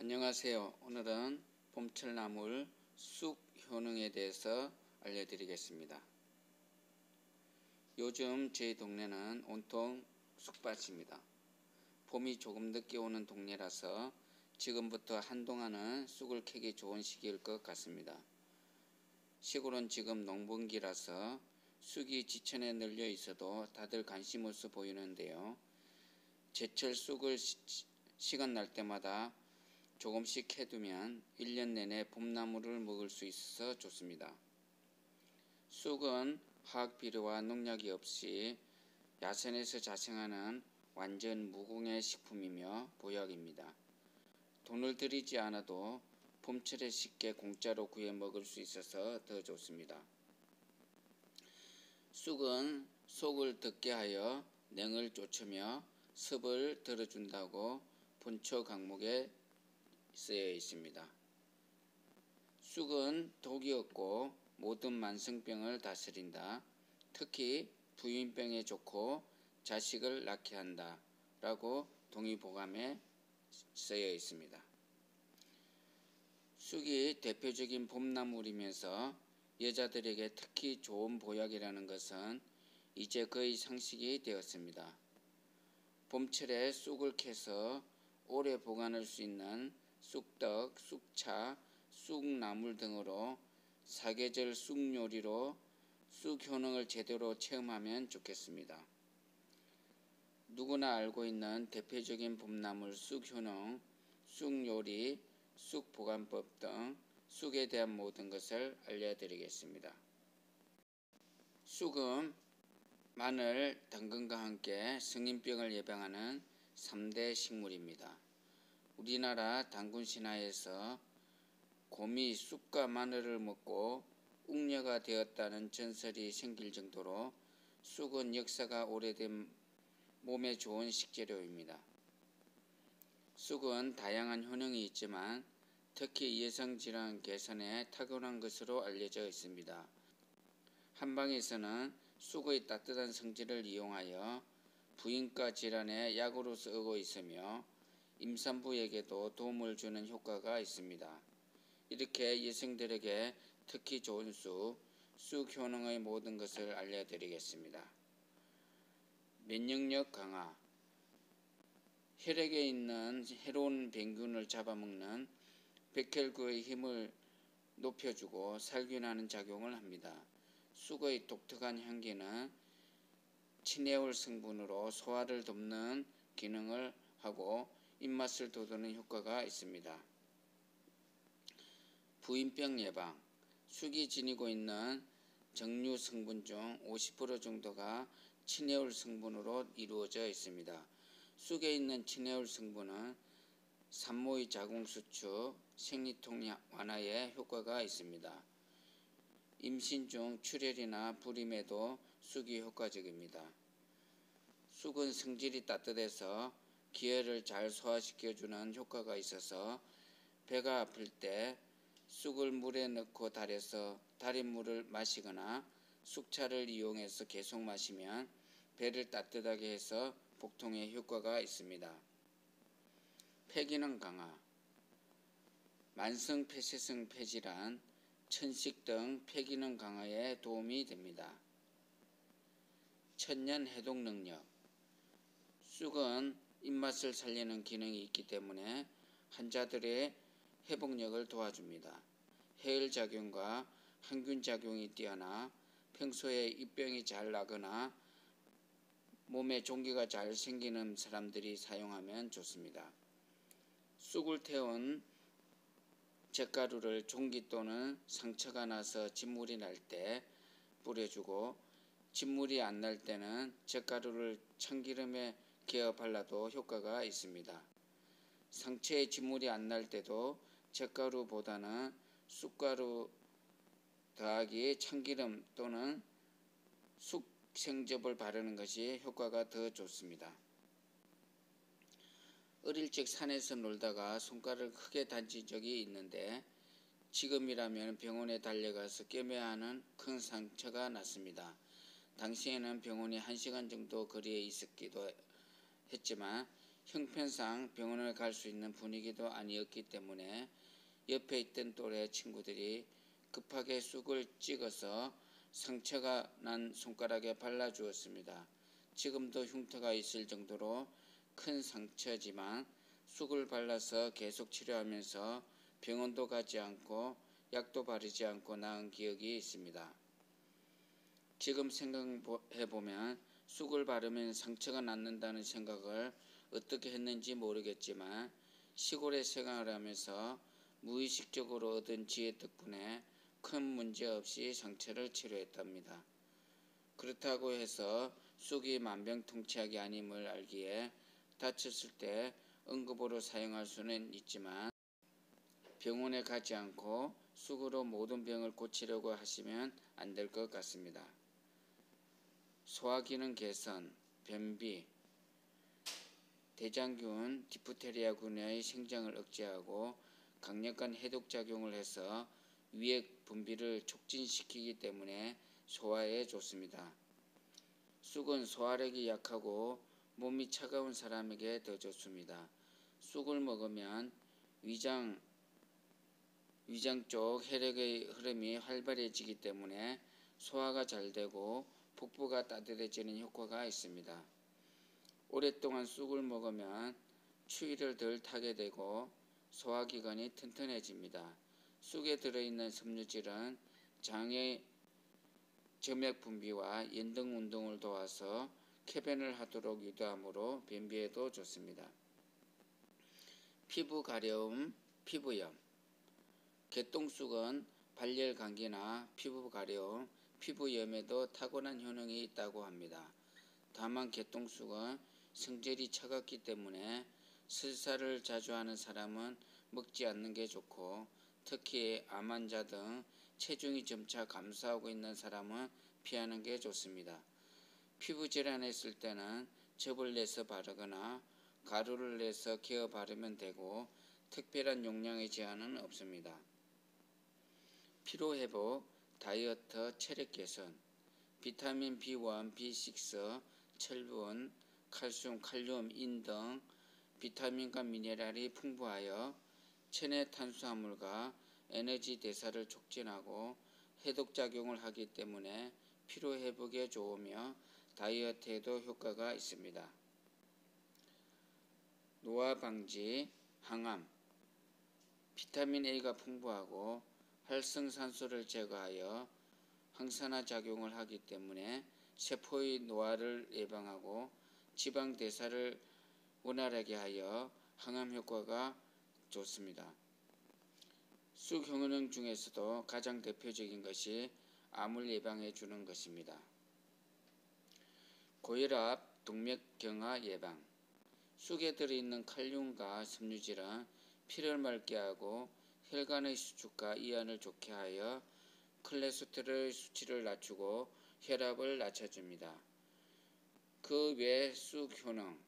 안녕하세요. 오늘은 봄철나물 쑥 효능에 대해서 알려드리겠습니다. 요즘 저희 동네는 온통 쑥밭입니다. 봄이 조금 늦게 오는 동네라서 지금부터 한동안은 쑥을 캐기 좋은 시기일 것 같습니다. 시골은 지금 농번기라서 쑥이 지천에 널려 있어도 다들 관심 없어 보이는데요. 제철 쑥을 시간 날 때마다 조금씩 해두면 1년 내내 봄나물을 먹을 수 있어서 좋습니다. 쑥은 화학비료와 농약이 없이 야산에서 자생하는 완전 무공해 식품이며 보약입니다. 돈을 들이지 않아도 봄철에 쉽게 공짜로 구해 먹을 수 있어서 더 좋습니다. 쑥은 속을 덮게 하여 냉을 쫓으며 습을 들어준다고 본초 강목에 쓰여 있습니다. 쑥은 독이 없고 모든 만성병을 다스린다. 특히 부인병에 좋고 자식을 낳게 한다. 라고 동의보감에 쓰여 있습니다. 쑥이 대표적인 봄나물이면서 여자들에게 특히 좋은 보약이라는 것은 이제 거의 상식이 되었습니다. 봄철에 쑥을 캐서 오래 보관할 수 있는 쑥떡, 쑥차, 쑥나물 등으로 사계절 쑥요리로 쑥 효능을 제대로 체험하면 좋겠습니다. 누구나 알고 있는 대표적인 봄나물 쑥 효능, 쑥요리, 쑥 보관법 등 쑥에 대한 모든 것을 알려드리겠습니다. 쑥은 마늘, 당근과 함께 성인병을 예방하는 3대 식물입니다. 우리나라 당군 신화에서 곰이 쑥과 마늘을 먹고 웅녀가 되었다는 전설이 생길 정도로 쑥은 역사가 오래된 몸에 좋은 식재료입니다. 쑥은 다양한 효능이 있지만 특히 여성질환 개선에 탁월한 것으로 알려져 있습니다. 한방에서는 쑥의 따뜻한 성질을 이용하여 부인과 질환에 약으로 쓰고 있으며 임산부에게도 도움을 주는 효과가 있습니다. 이렇게 여성들에게 특히 좋은 쑥 효능의 모든 것을 알려드리겠습니다. 면역력 강화, 혈액에 있는 해로운 병균을 잡아먹는 백혈구의 힘을 높여주고 살균하는 작용을 합니다. 쑥의 독특한 향기는 친해올 성분으로 소화를 돕는 기능을 하고 입맛을 돋우는 효과가 있습니다. 부인병 예방, 쑥이 지니고 있는 정류 성분 중 50% 정도가 친해올 성분으로 이루어져 있습니다. 쑥에 있는 친해올 성분은 산모의 자궁 수축, 생리통 완화에 효과가 있습니다. 임신 중 출혈이나 불임에도 쑥이 효과적입니다. 쑥은 성질이 따뜻해서 기혈을 잘 소화시켜주는 효과가 있어서 배가 아플 때 쑥을 물에 넣고 달여서 달인 물을 마시거나 쑥차를 이용해서 계속 마시면 배를 따뜻하게 해서 복통에 효과가 있습니다. 폐기능 강화, 만성 폐쇄성 폐질환, 천식 등 폐기능 강화에 도움이 됩니다. 천연 해독 능력, 쑥은 입맛을 살리는 기능이 있기 때문에 환자들의 회복력을 도와줍니다. 해열작용과 항균작용이 뛰어나 평소에 입병이 잘 나거나 몸에 종기가 잘 생기는 사람들이 사용하면 좋습니다. 쑥을 태운 젓가루를 종기 또는 상처가 나서 진물이 날 때 뿌려주고 진물이 안 날 때는 젓가루를 참기름에 개어 발라도 효과가 있습니다. 상처에 진물이 안 날 때도 젓가루보다는 쑥가루 더하기 참기름 또는 쑥생즙을 바르는 것이 효과가 더 좋습니다. 어릴 적 산에서 놀다가 손가락을 크게 다친 적이 있는데 지금이라면 병원에 달려가서 꿰매야 하는 큰 상처가 났습니다. 당시에는 병원이 1시간 정도 거리에 있었기도 했지만 형편상 병원을 갈 수 있는 분위기도 아니었기 때문에 옆에 있던 또래 친구들이 급하게 쑥을 찍어서 상처가 난 손가락에 발라주었습니다. 지금도 흉터가 있을 정도로 큰 상처지만 쑥을 발라서 계속 치료하면서 병원도 가지 않고 약도 바르지 않고 나은 기억이 있습니다. 지금 생각해보면 쑥을 바르면 상처가 낫는다는 생각을 어떻게 했는지 모르겠지만 시골에 생활을 하면서 무의식적으로 얻은 지혜 덕분에 큰 문제 없이 상처를 치료했답니다. 그렇다고 해서 쑥이 만병통치약이 아님을 알기에 다쳤을 때 응급으로 사용할 수는 있지만 병원에 가지 않고 쑥으로 모든 병을 고치려고 하시면 안 될 것 같습니다. 소화기능 개선, 변비, 대장균, 디프테리아균의 생장을 억제하고 강력한 해독작용을 해서 위액 분비를 촉진시키기 때문에 소화에 좋습니다. 쑥은 소화력이 약하고 몸이 차가운 사람에게 더 좋습니다. 쑥을 먹으면 위장 쪽 혈액의 흐름이 활발해지기 때문에 소화가 잘 되고 복부가 따뜻해지는 효과가 있습니다. 오랫동안 쑥을 먹으면 추위를 덜 타게 되고 소화기관이 튼튼해집니다. 쑥에 들어있는 섬유질은 장의 점액 분비와 연등 운동을 도와서 쾌변을 하도록 유도하므로 변비에도 좋습니다. 피부 가려움, 피부염. 개똥쑥은 발열 감기나 피부 가려움, 피부염에도 탁월한 효능이 있다고 합니다. 다만 개똥쑥은 성질이 차갑기 때문에 설사를 자주 하는 사람은 먹지 않는 게 좋고 특히 암 환자 등 체중이 점차 감소하고 있는 사람은 피하는 게 좋습니다. 피부 질환했을 때는 즙을 내서 바르거나 가루를 내서 개어 바르면 되고 특별한 용량의 제한은 없습니다. 피로회복, 다이어트, 체력 개선, 비타민 B1, B6, 철분, 칼슘, 칼륨, 인 등 비타민과 미네랄이 풍부하여 체내 탄수화물과 에너지 대사를 촉진하고 해독작용을 하기 때문에 피로회복에 좋으며 다이어트에도 효과가 있습니다. 노화 방지, 항암, 비타민 A가 풍부하고 활성산소를 제거하여 항산화 작용을 하기 때문에 세포의 노화를 예방하고 지방 대사를 원활하게 하여 항암 효과가 좋습니다. 쑥 효능 중에서도 가장 대표적인 것이 암을 예방해 주는 것입니다. 고혈압, 동맥경화 예방. 쑥에 들어있는 칼륨과 섬유질은 피를 맑게 하고 혈관의 수축과 이완을 좋게 하여 콜레스테롤 수치를 낮추고 혈압을 낮춰줍니다. 그 외 쑥 효능.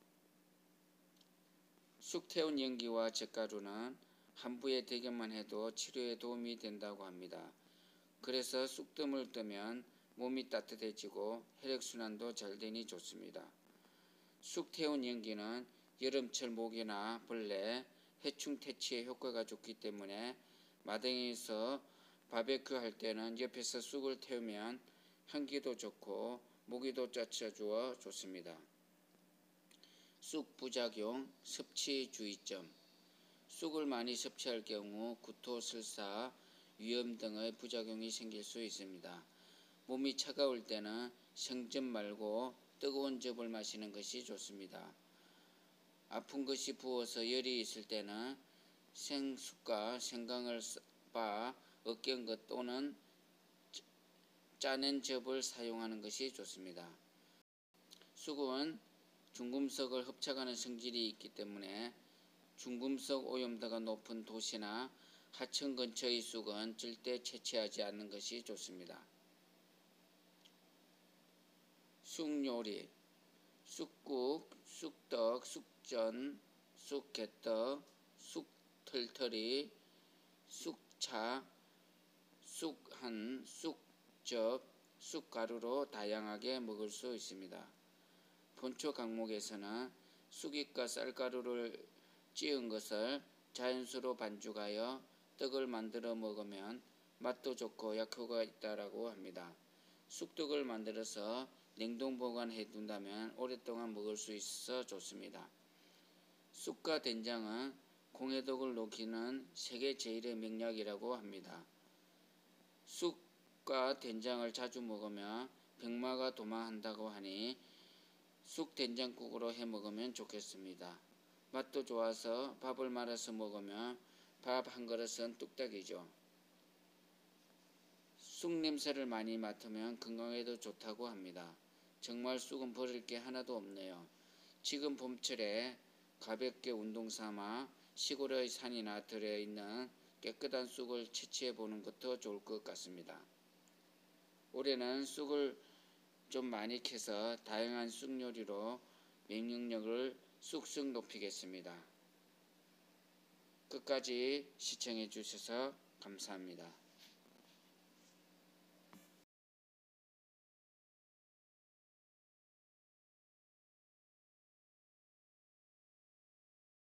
쑥 태운 연기와 젓가루는 한부에 대기만 해도 치료에 도움이 된다고 합니다. 그래서 쑥뜸을 뜨면 몸이 따뜻해지고 혈액순환도 잘 되니 좋습니다. 쑥 태운 연기는 여름철 모기나 벌레, 해충 퇴치에 효과가 좋기 때문에 마당에서 바베큐 할 때는 옆에서 쑥을 태우면 향기도 좋고 모기도 쫓아주어 좋습니다. 쑥 부작용, 섭취 주의점. 쑥을 많이 섭취할 경우 구토, 설사, 위염 등의 부작용이 생길 수 있습니다. 몸이 차가울 때는 생즙 말고 뜨거운 즙을 마시는 것이 좋습니다. 아픈 것이 부어서 열이 있을 때는 생쑥과 생강을 빻아 으깬 것 또는 짜낸 즙을 사용하는 것이 좋습니다. 쑥은 중금속을 흡착하는 성질이 있기 때문에 중금속 오염도가 높은 도시나 하천 근처의 쑥은 절대 채취하지 않는 것이 좋습니다. 쑥요리, 쑥국, 쑥떡, 쑥전, 쑥개떡, 쑥털털이, 쑥차, 쑥한, 쑥즙, 쑥가루로 다양하게 먹을 수 있습니다. 본초 강목에서는 쑥잎과 쌀가루를 찧은 것을 자연수로 반죽하여 떡을 만들어 먹으면 맛도 좋고 약효가 있다라고 합니다. 쑥떡을 만들어서 냉동 보관해 둔다면 오랫동안 먹을 수 있어 좋습니다. 쑥과 된장은 공해독을 녹이는 세계 제일의 명약이라고 합니다. 쑥과 된장을 자주 먹으면 병마가 도망한다고 하니 쑥 된장국으로 해 먹으면 좋겠습니다. 맛도 좋아서 밥을 말아서 먹으면 밥 한 그릇은 뚝딱이죠. 쑥 냄새를 많이 맡으면 건강에도 좋다고 합니다. 정말 쑥은 버릴 게 하나도 없네요. 지금 봄철에 가볍게 운동 삼아 시골의 산이나 들에 있는 깨끗한 쑥을 채취해 보는 것도 좋을 것 같습니다. 올해는 쑥을 좀 많이 캐서 다양한 쑥 요리로 면역력을 쑥쑥 높이겠습니다. 끝까지 시청해 주셔서 감사합니다.